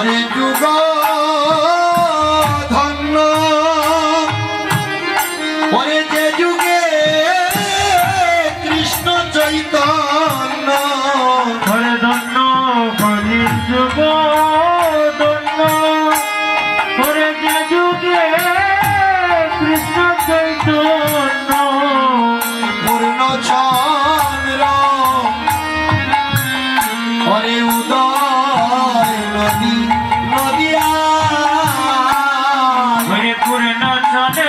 ওরে যুগ ধন্য ওরে যে যুগে কৃষ্ণ চৈতন্য ওরে ধন্য কলি যুগ ধন্য ওরে যে যুগে কৃষ্ণ চৈতন্য পূর্ণ চন্দ্র ওরে উদয় নদী নদিয়া ওরে পূর্ণ চন্দ্র